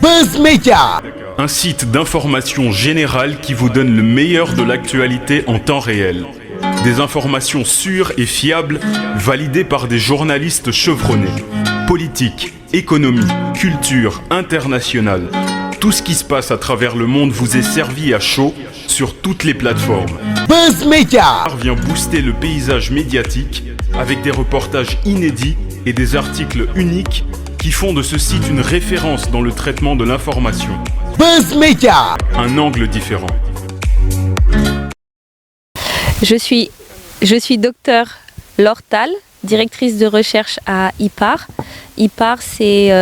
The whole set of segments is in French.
Buzz Media, un site d'information générale qui vous donne le meilleur de l'actualité en temps réel. Des informations sûres et fiables, validées par des journalistes chevronnés. Politique, économie, culture, internationale. Tout ce qui se passe à travers le monde vous est servi à chaud sur toutes les plateformes. Buzz Media Vient booster le paysage médiatique avec des reportages inédits et des articles uniques qui font de ce site une référence dans le traitement de l'information. Buzz Media, un angle différent. Je suis docteur Laure Thal, directrice de recherche à IPAR. IPAR, c'est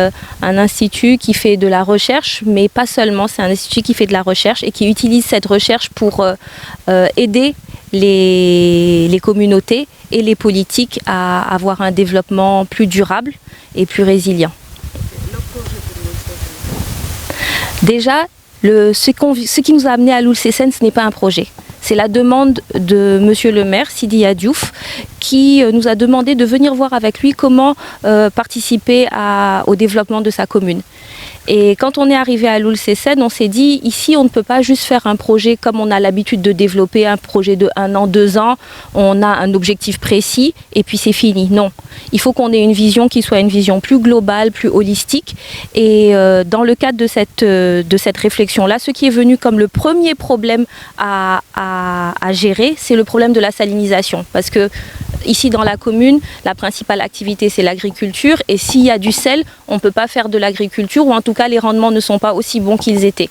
un institut qui fait de la recherche, mais pas seulement, c'est un institut qui fait de la recherche et qui utilise cette recherche pour aider les communautés et les politiques à avoir un développement plus durable et plus résilient. Déjà, ce qui nous a amené à Loul-Sessène, ce n'est pas un projet. C'est la demande de Monsieur le maire, Sidi Diouf, qui nous a demandé de venir voir avec lui comment participer au développement de sa commune. Et quand on est arrivé à Loul-Sessène, on s'est dit, ici on ne peut pas juste faire un projet comme on a l'habitude de développer, un projet de 1 an, 2 ans, on a un objectif précis et puis c'est fini. Non, il faut qu'on ait une vision qui soit une vision plus globale, plus holistique. Et dans le cadre de cette réflexion-là, ce qui est venu comme le premier problème à gérer, c'est le problème de la salinisation. Parce que ici dans la commune, la principale activité c'est l'agriculture et s'il y a du sel, on ne peut pas faire de l'agriculture ou en tout cas les rendements ne sont pas aussi bons qu'ils étaient.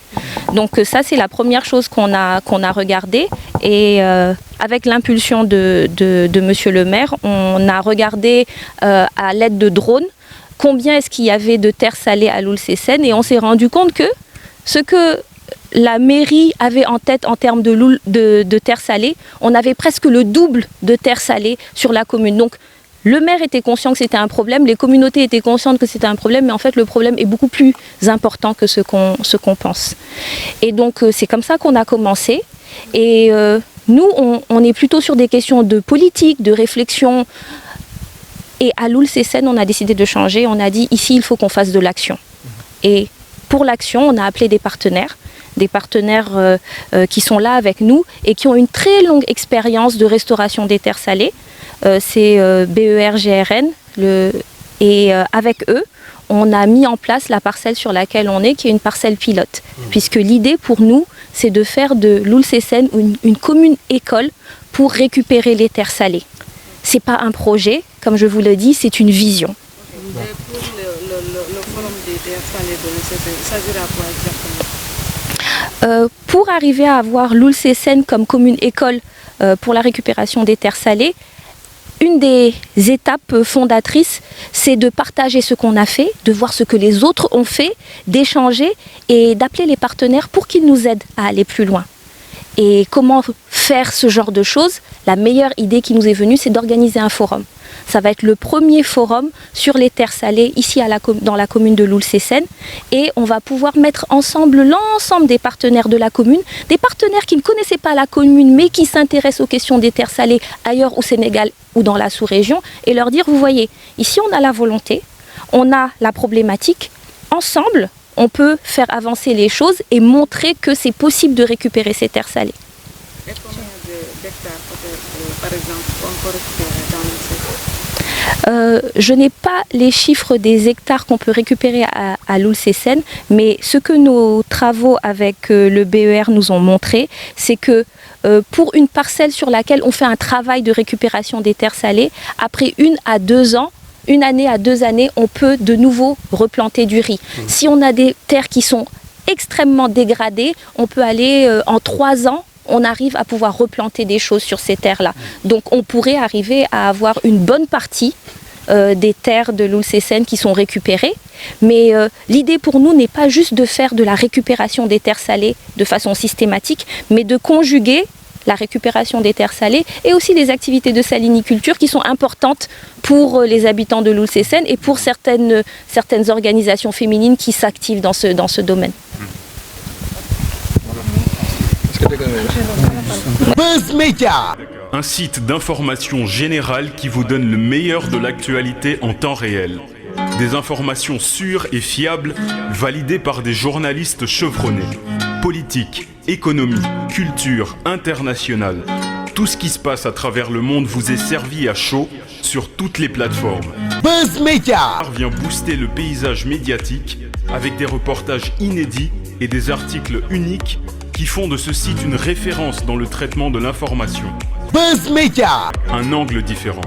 Donc ça c'est la première chose qu'on a regardée et avec l'impulsion de Monsieur le maire, on a regardé à l'aide de drones combien est-ce qu'il y avait de terres salées à Loul-Sessène et on s'est rendu compte que ce que la mairie avait en tête en termes de terres salées, on avait presque le double de terres salées sur la commune. Donc le maire était conscient que c'était un problème, les communautés étaient conscientes que c'était un problème, mais en fait le problème est beaucoup plus important que ce qu'on pense. Et donc c'est comme ça qu'on a commencé. Et nous, on est plutôt sur des questions de politique, de réflexion. Et à Loul-Sessène, on a décidé de changer. On a dit, ici, il faut qu'on fasse de l'action. Et pour l'action, on a appelé des partenaires qui sont là avec nous et qui ont une très longue expérience de restauration des terres salées. C'est BER-GRN. Et avec eux, on a mis en place la parcelle sur laquelle on est, qui est une parcelle pilote. Puisque l'idée pour nous, c'est de faire de Loul-Sessène une commune école pour récupérer les terres salées. Ce n'est pas un projet, comme je vous le dis, c'est une vision. Et pour le forum des terres salées de Loul-Sessène, il s'agira quoi exactement? Pour arriver à avoir Loul-Sessène comme commune école pour la récupération des terres salées, une des étapes fondatrices, c'est de partager ce qu'on a fait, de voir ce que les autres ont fait, d'échanger et d'appeler les partenaires pour qu'ils nous aident à aller plus loin. Et comment faire ce genre de choses? La meilleure idée qui nous est venue, c'est d'organiser un forum. Ça va être le premier forum sur les terres salées ici dans la commune de Loul-Sessène. Et on va pouvoir mettre ensemble l'ensemble des partenaires de la commune, des partenaires qui ne connaissaient pas la commune mais qui s'intéressent aux questions des terres salées ailleurs au Sénégal ou dans la sous-région et leur dire, vous voyez, ici on a la volonté, on a la problématique, ensemble on peut faire avancer les choses et montrer que c'est possible de récupérer ces terres salées. Et combien d'hectares peut-être, par exemple, on peut récupérer dans Loul-Sessène? Je n'ai pas les chiffres des hectares qu'on peut récupérer à Loul-Sessène, mais ce que nos travaux avec le BER nous ont montré, c'est que pour une parcelle sur laquelle on fait un travail de récupération des terres salées, après 1 à 2 ans, 1 année à 2 années, on peut de nouveau replanter du riz. Si on a des terres qui sont extrêmement dégradées, on peut aller en 3 ans, on arrive à pouvoir replanter des choses sur ces terres-là. Donc on pourrait arriver à avoir une bonne partie des terres de Loul-Sessène qui sont récupérées. Mais l'idée pour nous n'est pas juste de faire de la récupération des terres salées de façon systématique, mais de conjuguer la récupération des terres salées et aussi les activités de saliniculture qui sont importantes pour les habitants de Loul-Sessène et pour certaines organisations féminines qui s'activent dans ce domaine. Buzz Media, un site d'information générale qui vous donne le meilleur de l'actualité en temps réel. Des informations sûres et fiables, validées par des journalistes chevronnés. Politique, économie, culture, internationale. Tout ce qui se passe à travers le monde vous est servi à chaud sur toutes les plateformes. Buzz Media Vient booster le paysage médiatique avec des reportages inédits et des articles uniques qui font de ce site une référence dans le traitement de l'information. Buzz Media Un angle différent.